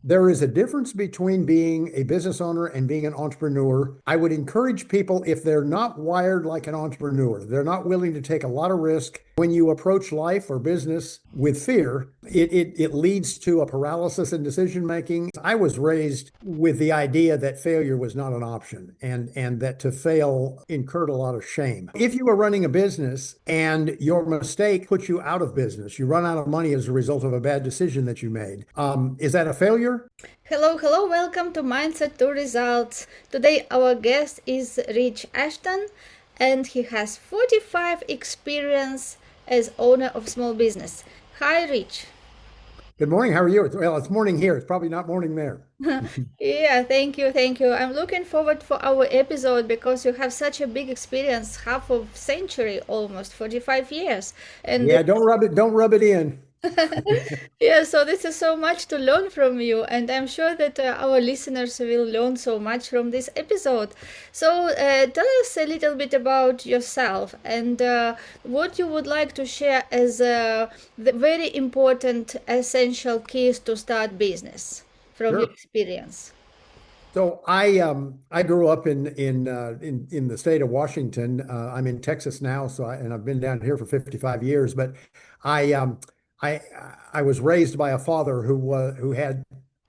There is a difference between being a business owner and being an entrepreneur. I would encourage people, if they're not wired like an entrepreneur, they're not willing to take a lot of risk. When you approach life or business with fear, it leads to a paralysis in decision making. I was raised with the idea that failure was not an option and that to fail incurred a lot of shame. If you are running a business and your mistake puts you out of business, you run out of money as a result of a bad decision that you made, is that a failure? Hello, hello, welcome to Mindset to Results. Today our guest is Rich Ashton and he has 45 experience as owner of small business. Hi Rich. Good morning. How are you? Well, it's morning here. It's probably not morning there. Yeah, thank you, thank you. I'm looking forward for our episode because you have such a big experience, half of century almost, 45 years. And Yeah, don't rub it in. yeah, so this is so much to learn from you, and I'm sure that our listeners will learn so much from this episode. So, tell us a little bit about yourself and what you would like to share as the very important, essential keys to start business from your Sure. experience. So I grew up in the state of Washington. I'm in Texas now, and I've been down here for 55 years. But I um, I I was raised by a father who had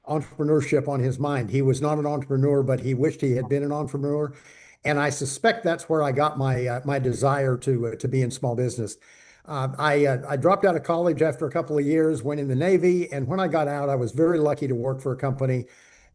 entrepreneurship on his mind. He was not an entrepreneur, but he wished he had been an entrepreneur, and I suspect that's where I got my desire to be in small business. I dropped out of college after a couple of years, went in the Navy, and when I got out, I was very lucky to work for a company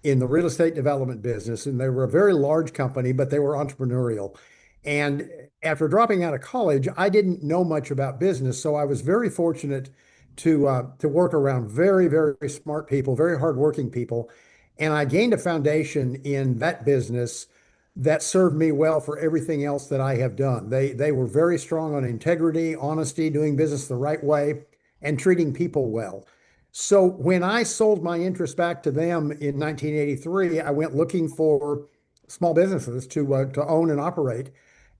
in the real estate development business. And they were a very large company, but they were entrepreneurial. And after dropping out of college, I didn't know much about business. So I was very fortunate to work around very, very smart people, very hardworking people. And I gained a foundation in that business that served me well for everything else that I have done. They were very strong on integrity, honesty, doing business the right way, and treating people well. So when I sold my interest back to them in 1983, I went looking for small businesses to own and operate,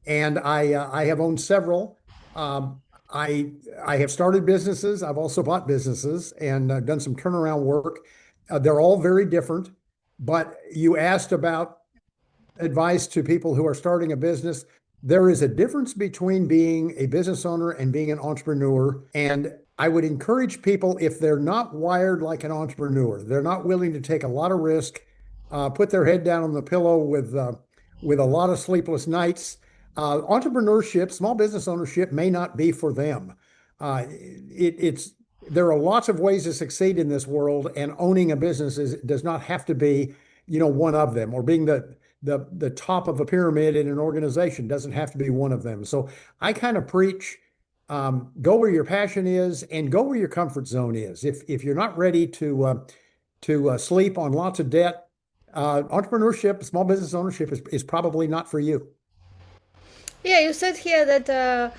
and I have owned several. Um, I have started businesses. I've also bought businesses and done some turnaround work. They're all very different. But you asked about advice to people who are starting a business. There is a difference between being a business owner and being an entrepreneur. And I would encourage people, if they're not wired like an entrepreneur, they're not willing to take a lot of risk, put their head down on the pillow with a lot of sleepless nights. Entrepreneurship, small business ownership may not be for them. It's there are lots of ways to succeed in this world, and owning a business does not have to be, one of them, or being the top of a pyramid in an organization doesn't have to be one of them. So I kind of preach, go where your passion is and go where your comfort zone is. If you're not ready to sleep on lots of debt, entrepreneurship, small business ownership is probably not for you. Yeah, you said here that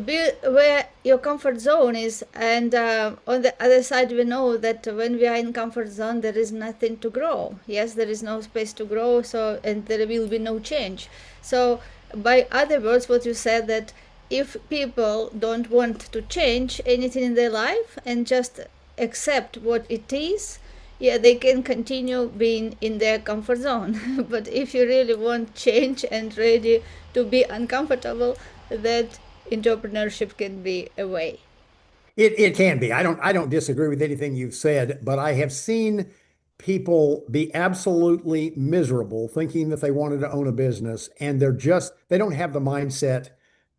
be where your comfort zone is, and on the other side, we know that when we are in comfort zone, there is nothing to grow. Yes, there is no space to grow, so and there will be no change. So, by other words, what you said that if people don't want to change anything in their life and just accept what it is, yeah, they can continue being in their comfort zone. But if you really want change and ready to be uncomfortable, that entrepreneurship can be a way. It can be. I don't disagree with anything you've said, but I have seen people be absolutely miserable thinking that they wanted to own a business, and they don't have the mindset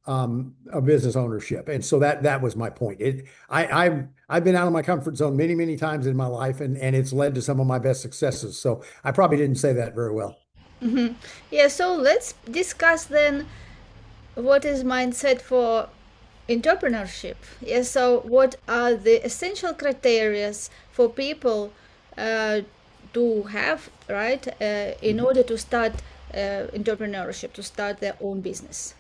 of business ownership. And so that was my point. I've been out of my comfort zone many, many times in my life, and it's led to some of my best successes. So I probably didn't say that very well. Yeah, so let's discuss then what is mindset for entrepreneurship. Yeah, so what are the essential criteria for people uh, to have, right, in order to start entrepreneurship, to start their own business?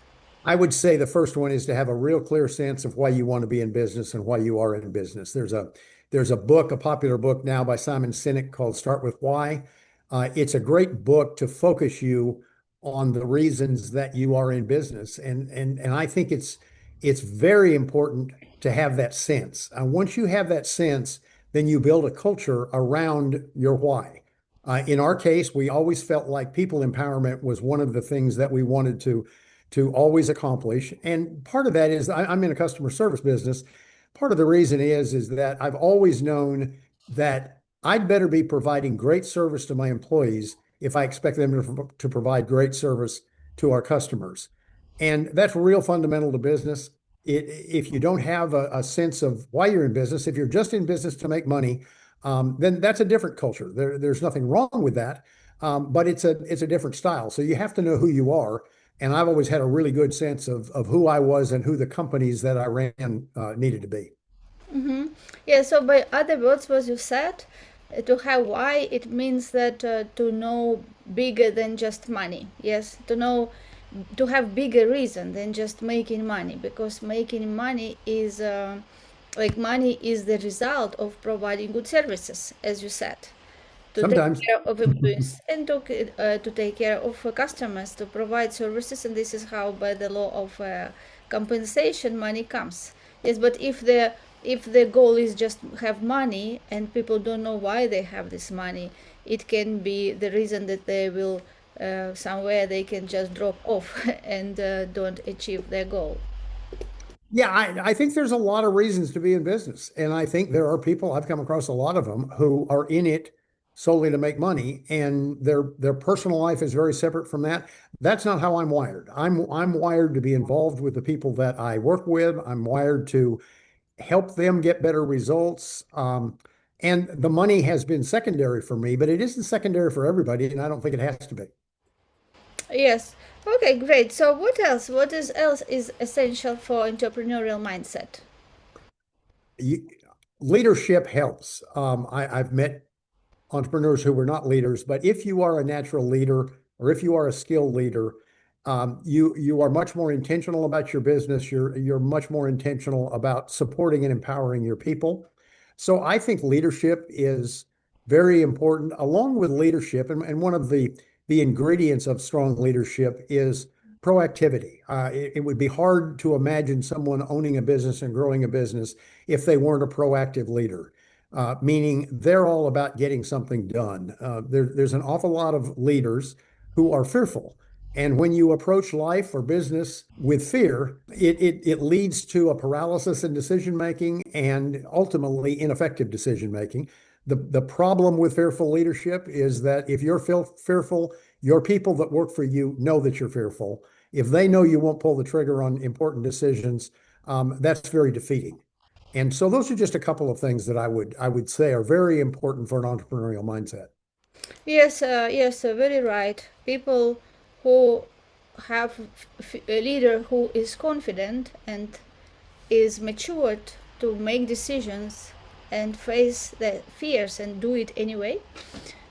I would say the first one is to have a real clear sense of why you want to be in business and why you are in business. There's a book, a popular book now by Simon Sinek called Start with Why. It's a great book to focus you on the reasons that you are in business. And I think it's very important to have that sense. And once you have that sense, then you build a culture around your why. In our case, we always felt like people empowerment was one of the things that we wanted to always accomplish. And part of that is I'm in a customer service business. Part of the reason is that I've always known that I'd better be providing great service to my employees if I expect them to provide great service to our customers. And that's real fundamental to business. If you don't have a sense of why you're in business, if you're just in business to make money, then that's a different culture. There's nothing wrong with that, but it's a different style. So you have to know who you are. And I've always had a really good sense of who I was and who the companies that I ran needed to be. Mm-hmm. Yeah, so by other words, what you said, to have why, it means that to know bigger than just money. Yes, to know, to have bigger reason than just making money, because making money is like money is the result of providing good services, as you said, to take Sometimes. care of employees and to take care of customers, to provide services, and this is how, by the law of compensation, money comes. Yes, but if the goal is just have money and people don't know why they have this money, it can be the reason that they will somewhere they can just drop off and don't achieve their goal. Yeah, I think there's a lot of reasons to be in business. And I think there are people, I've come across a lot of them who are in it solely to make money, and their personal life is very separate from that. That's not how I'm wired. I'm wired to be involved with the people that I work with. I'm wired to help them get better results. And the money has been secondary for me, but it isn't secondary for everybody, and I don't think it has to be. Yes. Okay, great. So what else? What is else is essential for entrepreneurial mindset? You, leadership helps. I've met entrepreneurs who were not leaders, but if you are a natural leader or if you are a skilled leader, you are much more intentional about your business. You're much more intentional about supporting and empowering your people. So I think leadership is very important. Along with leadership, and one of the ingredients of strong leadership is proactivity. It would be hard to imagine someone owning a business and growing a business if they weren't a proactive leader, meaning they're all about getting something done. There's an awful lot of leaders who are fearful. And when you approach life or business with fear, it leads to a paralysis in decision making and ultimately ineffective decision making. The problem with fearful leadership is that if you're fearful, your people that work for you know that you're fearful. If they know you won't pull the trigger on important decisions, that's very defeating. And so those are just a couple of things that I would say are very important for an entrepreneurial mindset. Yes, yes, very right. People who have a leader who is confident and is matured to make decisions and face the fears and do it anyway,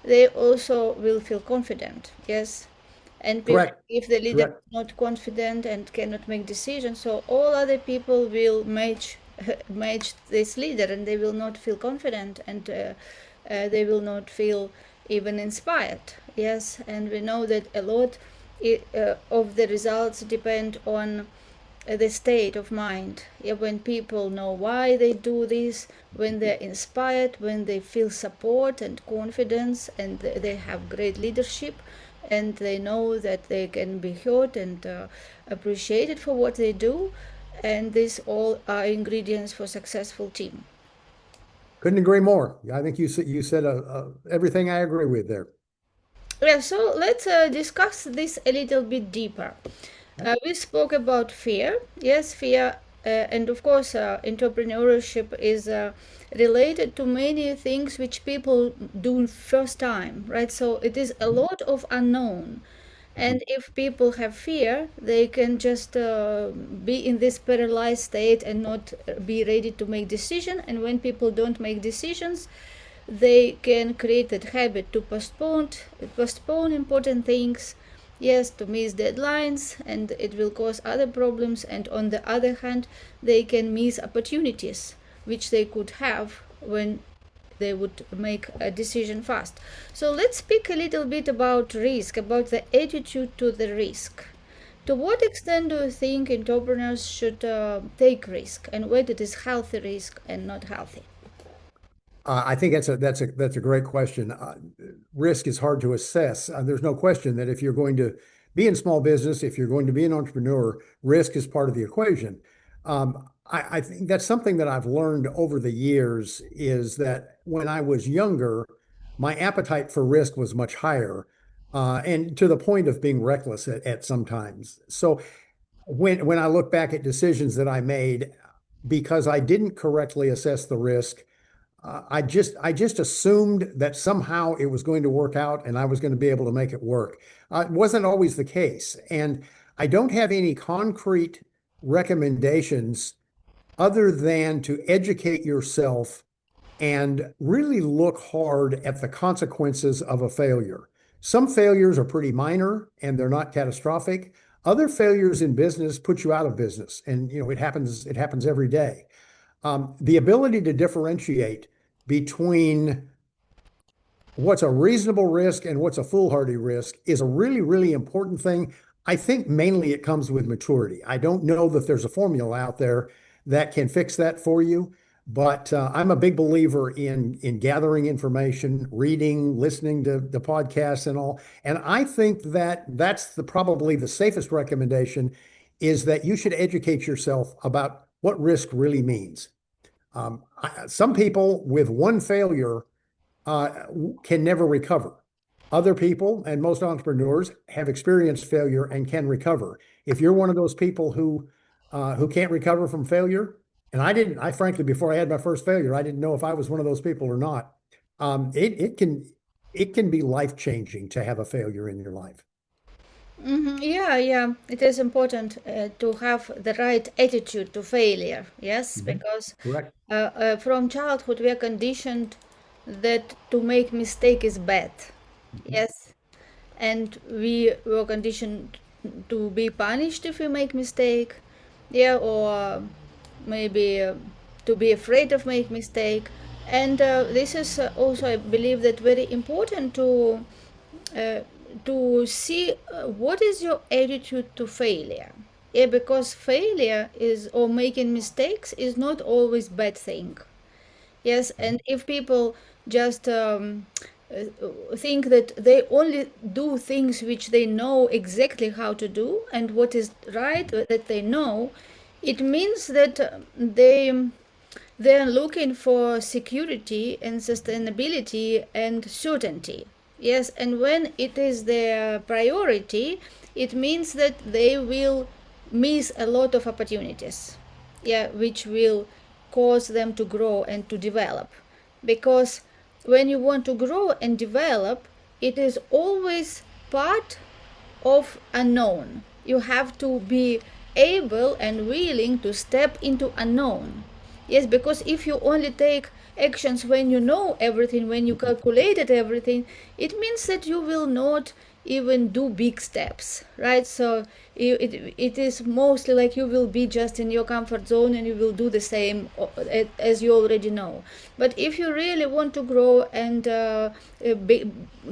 they also will feel confident. Yes. And people, Correct. if the leader Correct. is not confident and cannot make decisions, so all other people will match this leader, and they will not feel confident, and they will not feel even inspired. Yes, and we know that a lot of the results depend on the state of mind. Yeah, when people know why they do this, when they're inspired, when they feel support and confidence, and they have great leadership, and they know that they can be heard and appreciated for what they do, and these all are ingredients for successful team. Couldn't agree more. I think you said everything I agree with there. Yeah, so let's discuss this a little bit deeper. We spoke about fear. Yes, fear, and of course, entrepreneurship is related to many things which people do first time, right? So it is a lot of unknown. And if people have fear, they can just be in this paralyzed state and not be ready to make decision. And when people don't make decisions, they can create that habit to postpone important things, yes, to miss deadlines, and it will cause other problems. And on the other hand, they can miss opportunities which they could have when they would make a decision fast. So let's speak a little bit about risk, about the attitude to the risk. To what extent do you think entrepreneurs should take risk, and whether it is healthy risk and not healthy? I think that's a great question. Risk is hard to assess. There's no question that if you're going to be in small business, if you're going to be an entrepreneur, risk is part of the equation. I think that's something that I've learned over the years is that when I was younger, my appetite for risk was much higher, and to the point of being reckless at sometimes. So when I look back at decisions that I made because I didn't correctly assess the risk, I just assumed that somehow it was going to work out and I was going to be able to make it work. It wasn't always the case, and I don't have any concrete recommendations other than to educate yourself and really look hard at the consequences of a failure. Some failures are pretty minor and they're not catastrophic. Other failures in business put you out of business, and it happens every day. The ability to differentiate between what's a reasonable risk and what's a foolhardy risk is a really, really important thing. I think mainly it comes with maturity. I don't know that there's a formula out there that can fix that for you, but I'm a big believer in gathering information, reading, listening to the podcasts and all. And I think that that's probably the safest recommendation is that you should educate yourself about what risk really means. Some people with one failure uh, can never recover. Other people and most entrepreneurs have experienced failure and can recover. If you're one of those people who can't recover from failure, and I didn't, I frankly, before I had my first failure, I didn't know if I was one of those people or not. It can be life changing to have a failure in your life. Yeah, yeah, it is important to have the right attitude to failure. Yes, Mhm. because Correct. from childhood we are conditioned that to make mistake is bad. Mhm. Yes, and we were conditioned to be punished if we make mistake. Yeah, or maybe to be afraid of make mistake. And this is also, I believe, that very important uh, to see what is your attitude to failure. Yeah, because failure is or making mistakes is not always bad thing. Yes, and if people just think that they only do things which they know exactly how to do and what is right that they know, it means that they are looking for security and sustainability and certainty. Yes, and when it is their priority, it means that they will miss a lot of opportunities, yeah, which will cause them to grow and to develop. Because when you want to grow and develop, it is always part of unknown. You have to be able and willing to step into unknown. Yes, because if you only take actions when you know everything, when you calculated everything, it means that you will not even do big steps, right? So it is mostly like you will be just in your comfort zone and you will do the same as you already know. But if you really want to grow and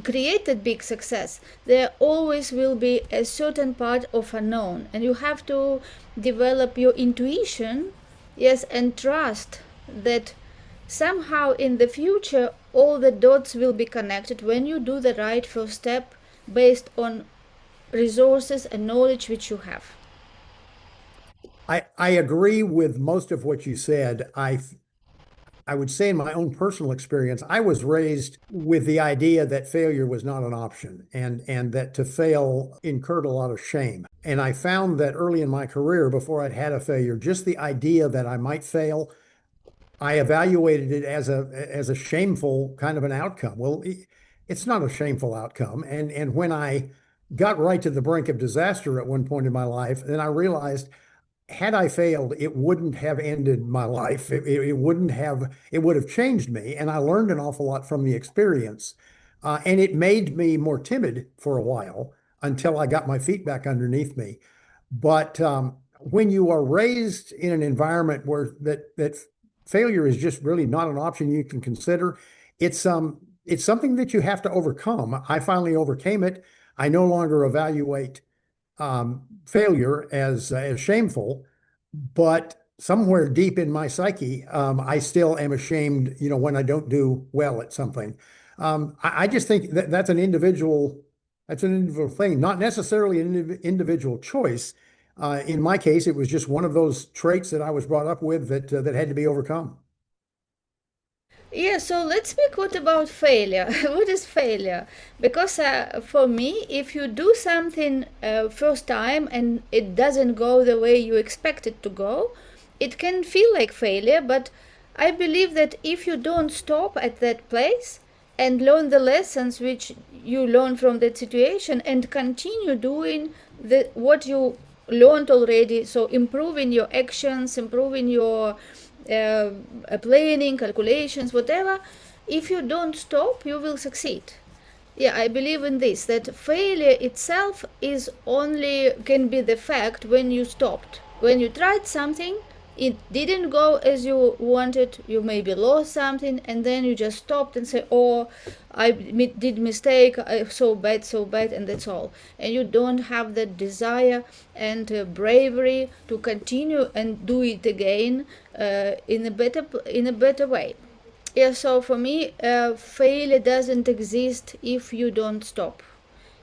create that big success, there always will be a certain part of unknown, and you have to develop your intuition, yes, and trust that somehow in the future all the dots will be connected when you do the right first step based on resources and knowledge which you have. I agree with most of what you said. I would say in my own personal experience, I was raised with the idea that failure was not an option and that to fail incurred a lot of shame. And I found that early in my career, before I'd had a failure, just the idea that I might fail, I evaluated it as a shameful kind of an outcome. Well, it's not a shameful outcome. And when I got right to the brink of disaster at one point in my life, then I realized had I failed, it wouldn't have ended my life. It would have changed me. And I learned an awful lot from the experience. And it made me more timid for a while until I got my feet back underneath me. But when you are raised in an environment where that failure is just really not an option you can consider, it's something that you have to overcome. I finally overcame it. I no longer evaluate failure as shameful, but somewhere deep in my psyche, I still am ashamed, when I don't do well at something. I just think that that's an individual thing, not necessarily an individual choice. In my case, it was just one of those traits that I was brought up with that had to be overcome. Yeah, so let's speak what about failure. What is failure? Because for me, if you do something first time and it doesn't go the way you expect it to go, it can feel like failure. But I believe that if you don't stop at that place and learn the lessons which you learn from that situation and continue doing what you learned already, so improving your actions, improving your planning, calculations, whatever, if you don't stop, you will succeed. Yeah, I believe in this, that failure itself is only can be the fact when you stopped. When you tried something, it didn't go as you wanted, you maybe lost something, and then you just stopped and say, oh, I did mistake, so bad, and that's all. And you don't have that desire and bravery to continue and do it again in a better way. Yeah, so for me, failure doesn't exist if you don't stop.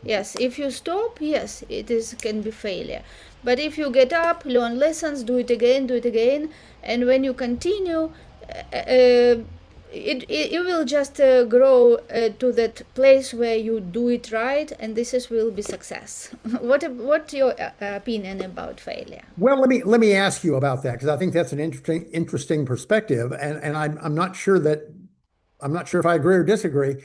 Yes, if you stop, yes, it is can be failure. But if you get up, learn lessons, do it again, and when you continue, you will just grow to that place where you do it right, and this is will be success. What your opinion about failure? Well, let me ask you about that because I think that's an interesting perspective, and I'm not sure if I agree or disagree.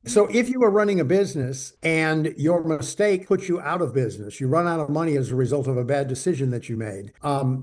So, if you are running a business and your mistake puts you out of business, you run out of money as a result of a bad decision that you made,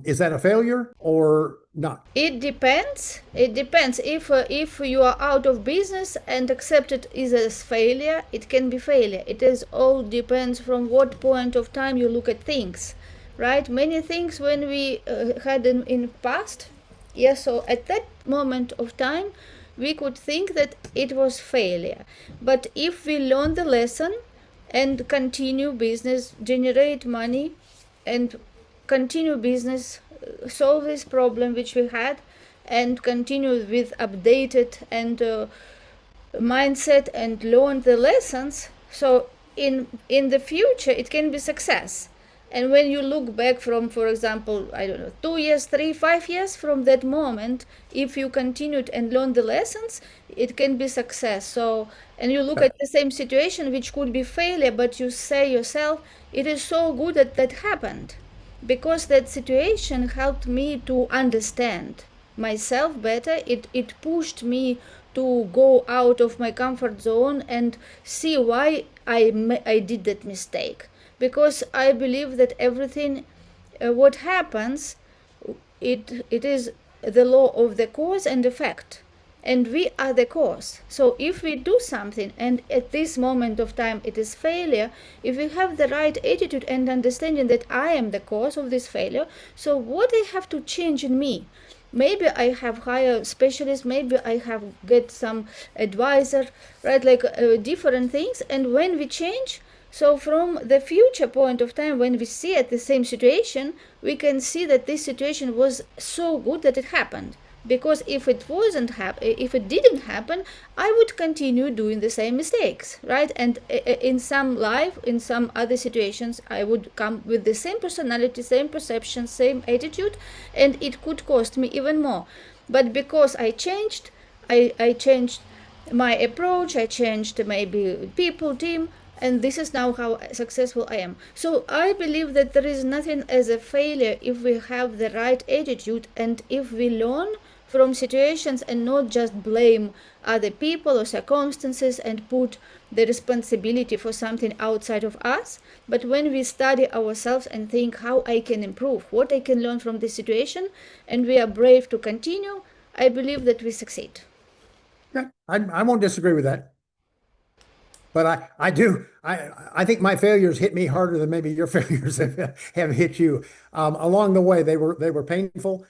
is that a failure or not? It depends. It depends. If you are out of business and accept it as failure, it can be failure. It is all depends from what point of time you look at things, right? Many things when we had in past, yes. So at that moment of time, we could think that it was failure. But if we learn the lesson and continue business, generate money, and continue business, solve this problem which we had, and continue with updated and mindset and learn the lessons, so in the future it can be success. And when you look back from, for example, I don't know, 2 years, 3, 5 years from that moment, if you continued and learned the lessons, it can be success. So, and you look at the same situation which could be failure, but you say yourself, it is so good that that happened, because that situation helped me to understand myself better. It pushed me to go out of my comfort zone and see why I did that mistake. Because I believe that everything what happens, it is the law of the cause and effect, and we are the cause. So if we do something and at this moment of time it is failure, if we have the right attitude and understanding that I am the cause of this failure, so what I have to change in me? Maybe I have hire specialists, maybe I have get some advisor, right? Like different things. And when we change, so from the future point of time, when we see at the same situation, we can see that this situation was so good that it happened. Because if it didn't happen, I would continue doing the same mistakes, right? And in some life, in some other situations, I would come with the same personality, same perception, same attitude, and it could cost me even more. But because I changed, I changed my approach, I changed maybe people, team, and this is now how successful I am. So I believe that there is nothing as a failure if we have the right attitude and if we learn from situations and not just blame other people or circumstances and put the responsibility for something outside of us. But when we study ourselves and think how I can improve, what I can learn from this situation, and we are brave to continue, I believe that we succeed. Yeah, I won't disagree with that. But I think my failures hit me harder than maybe your failures have hit you. Along the way, they were painful.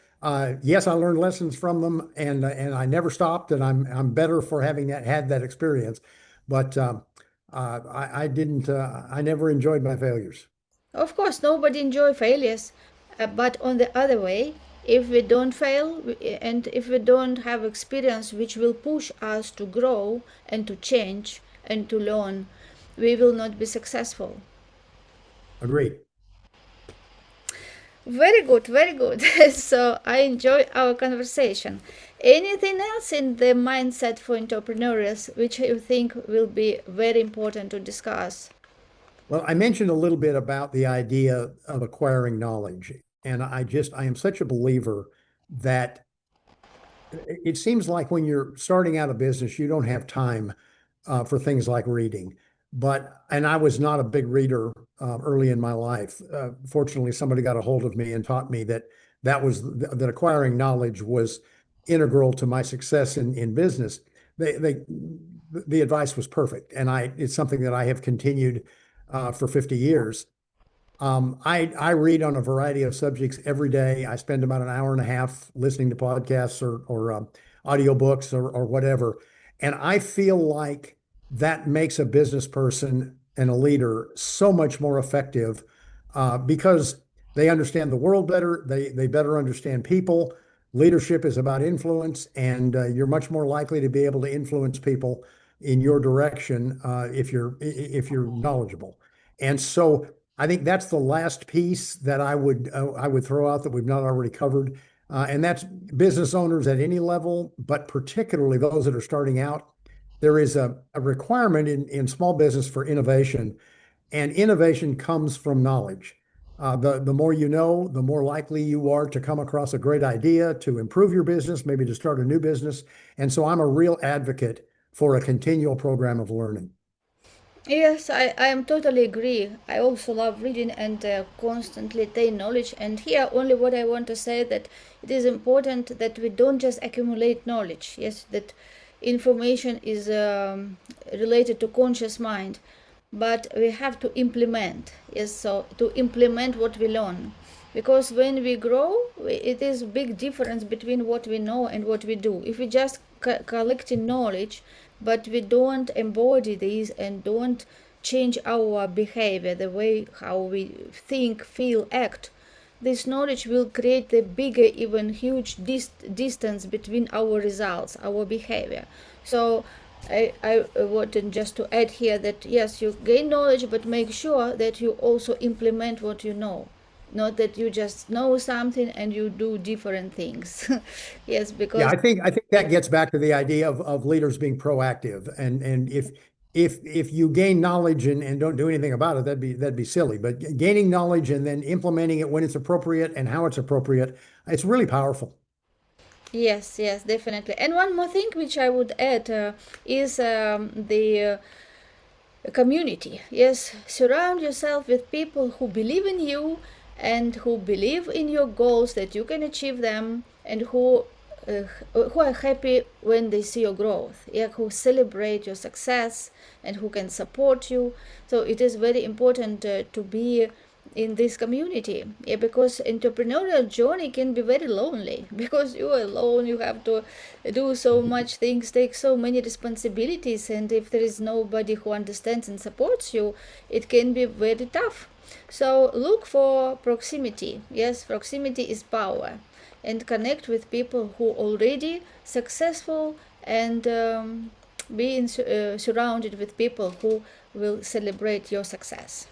Yes, I learned lessons from them, and I never stopped, and I'm better for having had that experience. But I didn't. I never enjoyed my failures. Of course, nobody enjoy failures, but on the other way, If we don't fail and if we don't have experience which will push us to grow and to change and to learn, we will not be successful. Agreed. Very good, very good. So I enjoy our conversation. Anything else in the mindset for entrepreneurs which you think will be very important to discuss? Well, I mentioned a little bit about the idea of acquiring knowledge. And I am such a believer that it seems like when you're starting out a business, you don't have time for things like reading. And I was not a big reader early in my life. Fortunately, somebody got a hold of me and taught me that that acquiring knowledge was integral to my success in business. The advice was perfect, and it's something that I have continued for 50 years. I read on a variety of subjects every day. I spend about an hour and a half listening to podcasts or audiobooks or whatever. And I feel like that makes a business person and a leader so much more effective because they understand the world better. They better understand people. Leadership is about influence, and you're much more likely to be able to influence people in your direction if you're knowledgeable. And so I think that's the last piece that I would throw out that we've not already covered, and that's business owners at any level, but particularly those that are starting out. There is a requirement in small business for innovation, and innovation comes from knowledge. The more you know, the more likely you are to come across a great idea to improve your business, maybe to start a new business. And so I'm a real advocate for a continual program of learning. Yes, I am totally agree. I also love reading and constantly take knowledge. And here, only what I want to say that it is important that we don't just accumulate knowledge. Yes, that information is related to conscious mind, but we have to implement. Yes, so to implement what we learn, because when we grow, it is big difference between what we know and what we do. If we just collecting knowledge but we don't embody these and don't change our behavior, the way how we think, feel, act, this knowledge will create the bigger, even huge distance between our results, our behavior. So I wanted just to add here that yes, you gain knowledge, but make sure that you also implement what you know, not that you just know something and you do different things. Yes, Yeah, because I think that gets back to the idea of leaders being proactive. And if you gain knowledge and don't do anything about it, that'd be silly. But gaining knowledge and then implementing it when it's appropriate and how it's appropriate, it's really powerful. yes, yes, definitely. And one more thing which I would add is the community. Yes, surround yourself with people who believe in you and who believe in your goals that you can achieve them, and uh, who are happy when they see your growth. Yeah, who celebrate your success and who can support you. So it is very important to be in this community. Yeah, because entrepreneurial journey can be very lonely because you are alone, you have to do so much things, take so many responsibilities, and if there is nobody who understands and supports you, it can be very tough. So look for proximity. Yes, proximity is power, and connect with people who already successful, and surrounded with people who will celebrate your success.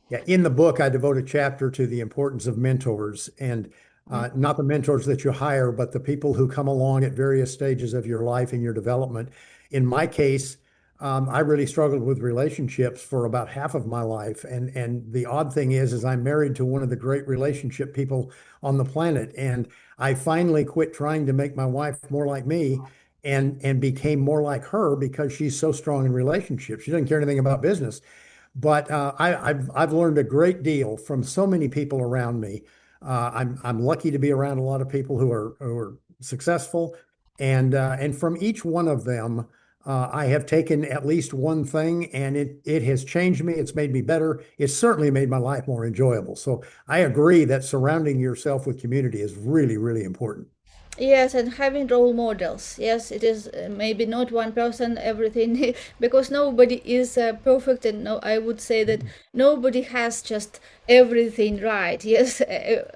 Yeah, in the book, I devote a chapter to the importance of mentors and not the mentors that you hire, but the people who come along at various stages of your life and your development. In my case, I really struggled with relationships for about half of my life, and the odd thing is I'm married to one of the great relationship people on the planet, and I finally quit trying to make my wife more like me. And became more like her because she's so strong in relationships. She doesn't care anything about business. But I've learned a great deal from so many people around me. I'm lucky to be around a lot of people who are successful, and from each one of them, I have taken at least one thing, and it has changed me. It's made me better. It's certainly made my life more enjoyable. So I agree that surrounding yourself with community is really, really important. Yes, and having role models. Yes, it is maybe not one person, everything, because nobody is perfect, and no, I would say that nobody has just everything right. Yes,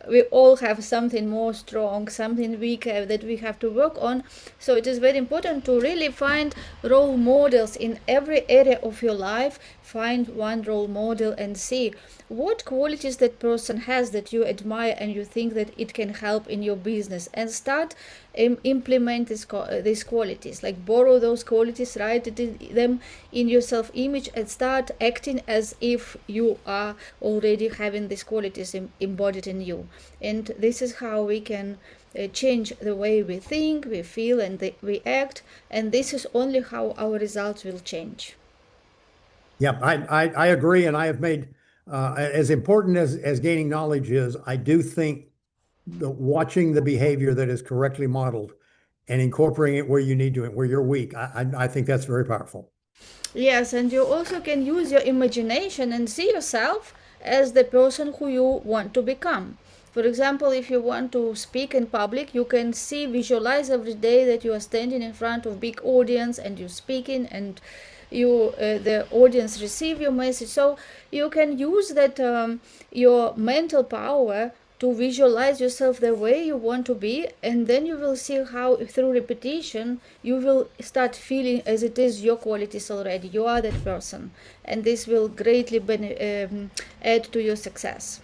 we all have something more strong, something weak that we have to work on. So it is very important to really find role models in every area of your life. Find one role model and see what qualities that person has that you admire and you think that it can help in your business, and start implement these qualities, like borrow those qualities, write them in your self image, and start acting as if you are already having these qualities embodied in you. And this is how we can change the way we think, we feel, and we act, and this is only how our results will change. Yeah, I agree, and I have made as important as gaining knowledge is, I do think watching the behavior that is correctly modeled and incorporating it where you need to, where you're weak. I think that's very powerful. Yes, and you also can use your imagination and see yourself as the person who you want to become. For example, if you want to speak in public, you can see, visualize every day that you are standing in front of big audience and you're speaking, and the audience receive your message. So you can use that your mental power to visualize yourself the way you want to be, and then you will see how through repetition you will start feeling as it is your qualities already, you are that person, and this will greatly add to your success.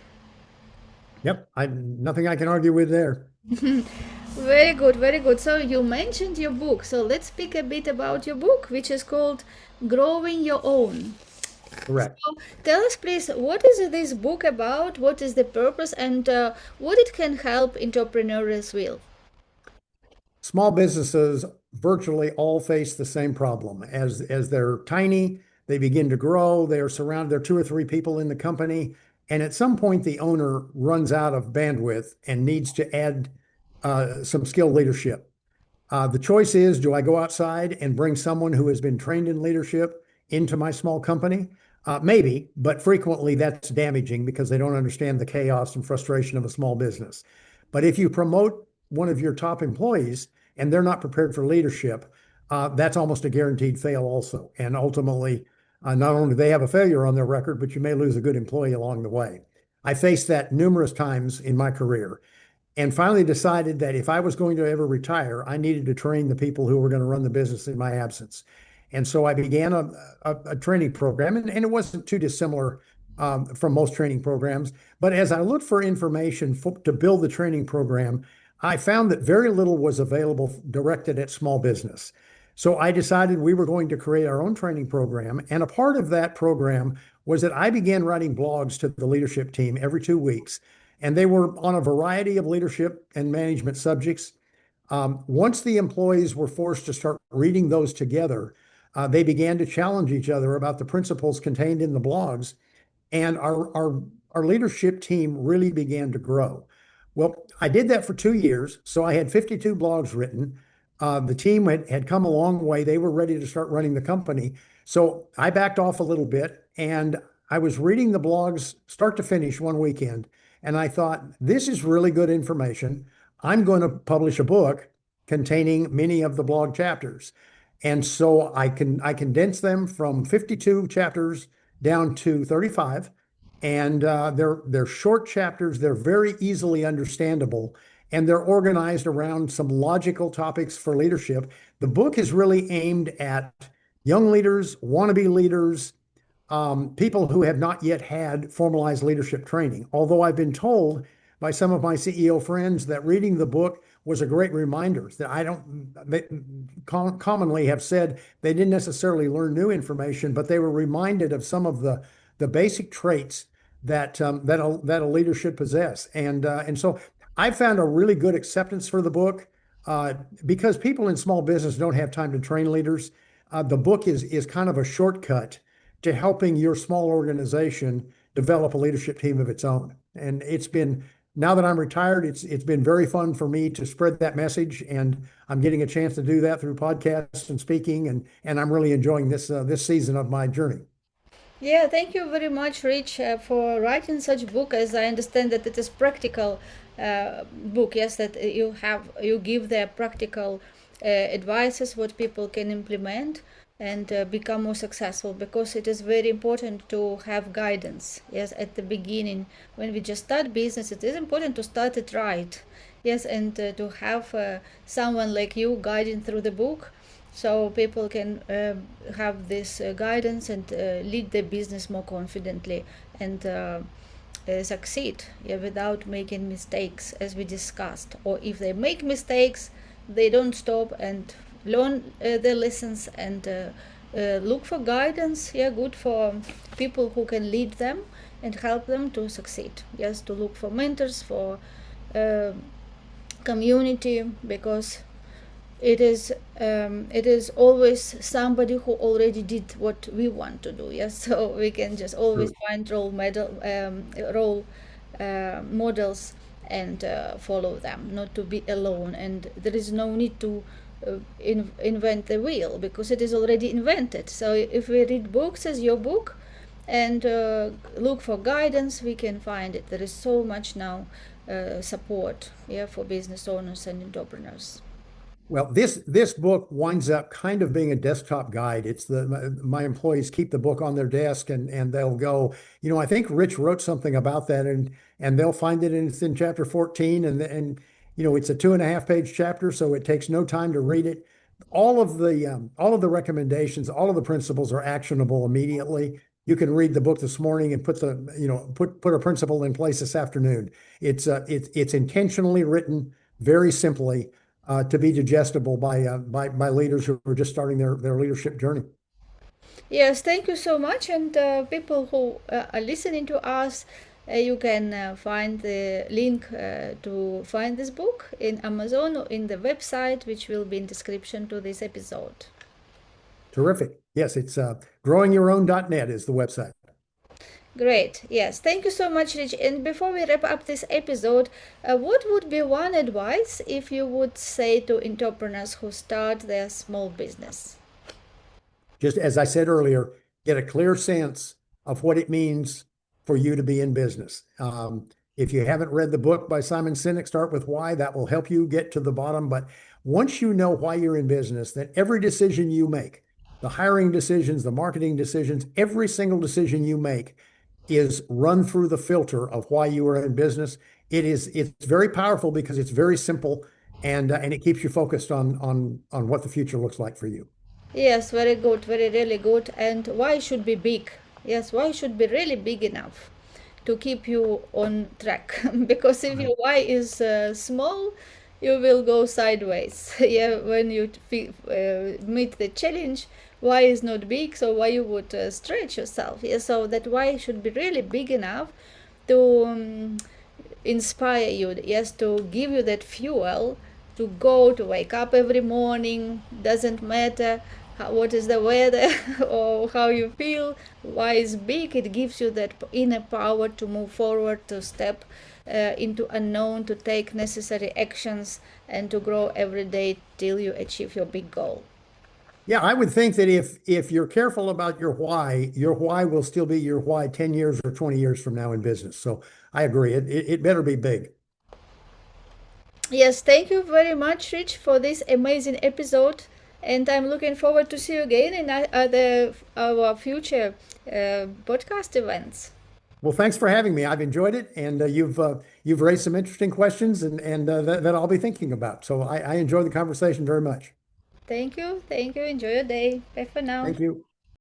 Yep, I nothing I can argue with there. Very good, very good. So you mentioned your book, so let's speak a bit about your book, which is called Growing Your Own. Correct. So tell us, please, what is this book about? What is the purpose, and what it can help entrepreneurs with? Small businesses virtually all face the same problem. As they're tiny, they begin to grow. They are surrounded. There are two or three people in the company, and at some point, the owner runs out of bandwidth and needs to add some skilled leadership. The choice is, do I go outside and bring someone who has been trained in leadership into my small company? Maybe, but frequently that's damaging because they don't understand the chaos and frustration of a small business. But if you promote one of your top employees and they're not prepared for leadership, that's almost a guaranteed fail also. And ultimately, not only do they have a failure on their record, but you may lose a good employee along the way. I faced that numerous times in my career and finally decided that if I was going to ever retire, I needed to train the people who were going to run the business in my absence. And so I began a training program, and it wasn't too dissimilar from most training programs. But as I looked for information to build the training program, I found that very little was available directed at small business. So I decided we were going to create our own training program. And a part of that program was that I began writing blogs to the leadership team every 2 weeks, and they were on a variety of leadership and management subjects. Once the employees were forced to start reading those together, they began to challenge each other about the principles contained in the blogs, and our leadership team really began to grow. Well, I did that for 2 years, so I had 52 blogs written. The team had come a long way. They were ready to start running the company. So I backed off a little bit, and I was reading the blogs start to finish one weekend. And I thought, this is really good information. I'm going to publish a book containing many of the blog chapters. And so I condensed them from 52 chapters down to 35. And they're short chapters. They're very easily understandable, and they're organized around some logical topics for leadership. The book is really aimed at young leaders, wannabe leaders, people who have not yet had formalized leadership training. Although I've been told by some of my CEO friends that reading the book was a great reminder that they commonly have said they didn't necessarily learn new information, but they were reminded of some of the basic traits that a leader should possess. And so I found a really good acceptance for the book because people in small business don't have time to train leaders. The book is kind of a shortcut to helping your small organization develop a leadership team of its own. And it's been, now that I'm retired, it's been very fun for me to spread that message, and I'm getting a chance to do that through podcasts and speaking, and I'm really enjoying this season of my journey. Yeah, thank you very much, Rich, for writing such book. As I understand that it is practical book. Yes, that you give the practical advices what people can implement and become more successful. Because it is very important to have guidance. Yes, at the beginning when we just start business, it is important to start it right. Yes, and to have someone like you guiding through the book so people can have this guidance and lead their business more confidently and succeed, yeah, without making mistakes as we discussed, or if they make mistakes they don't stop and learn their lessons and look for guidance, yeah, good for people who can lead them and help them to succeed. Yes, to look for mentors, for uh, community, because it is always somebody who already did what we want to do. Yes, so we can just always True. find role models and follow them, not to be alone. And there is no need to invent the wheel because it is already invented. So if we read books as your book and look for guidance, we can find it. There is so much now support, yeah, for business owners and entrepreneurs. Well, this book winds up kind of being a desktop guide. It's my employees keep the book on their desk and they'll go, I think Rich wrote something about that and they'll find it and it's in chapter 14 and it's a 2.5 page chapter, so it takes no time to read it. All of the recommendations, all of the principles are actionable immediately. You can read the book this morning and put a principle in place this afternoon. It's intentionally written very simply to be digestible by leaders who are just starting their leadership journey. Yes, thank you so much. And people who are listening to us, you can find the link to find this book in Amazon or in the website, which will be in description to this episode. Terrific. Yes, it's growingyourown.net is the website. Great. Yes, thank you so much, Rich. And before we wrap up this episode, what would be one advice if you would say to entrepreneurs who start their small business? Just as I said earlier, get a clear sense of what it means for you to be in business. If you haven't read the book by Simon Sinek, Start with Why, that will help you get to the bottom. But once you know why you're in business, then every decision you make, the hiring decisions, the marketing decisions, every single decision you make is run through the filter of why you are in business. It's very powerful because it's very simple and it keeps you focused on what the future looks like for you. Yes, very good, very really good. And why should be big? Yes, why should be really big enough to keep you on track? Because if Right. your why is small, you will go sideways. Yeah, when you meet the challenge, why is not big, so why you would stretch yourself? Yeah, so that why should be really big enough to inspire you, yes, to give you that fuel to go, to wake up every morning, doesn't matter what is the weather or how you feel. Why is big? It gives you that inner power to move forward, to step into unknown, to take necessary actions and to grow every day till you achieve your big goal. Yeah, I would think that if you're careful about your why will still be your why 10 years or 20 years from now in business. So I agree. It better be big. Yes, thank you very much, Rich, for this amazing episode. And I'm looking forward to see you again in our future podcast events. Well, thanks for having me. I've enjoyed it, and you've raised some interesting questions, and that I'll be thinking about. So I enjoy the conversation very much. Thank you. Thank you. Enjoy your day. Bye for now. Thank you.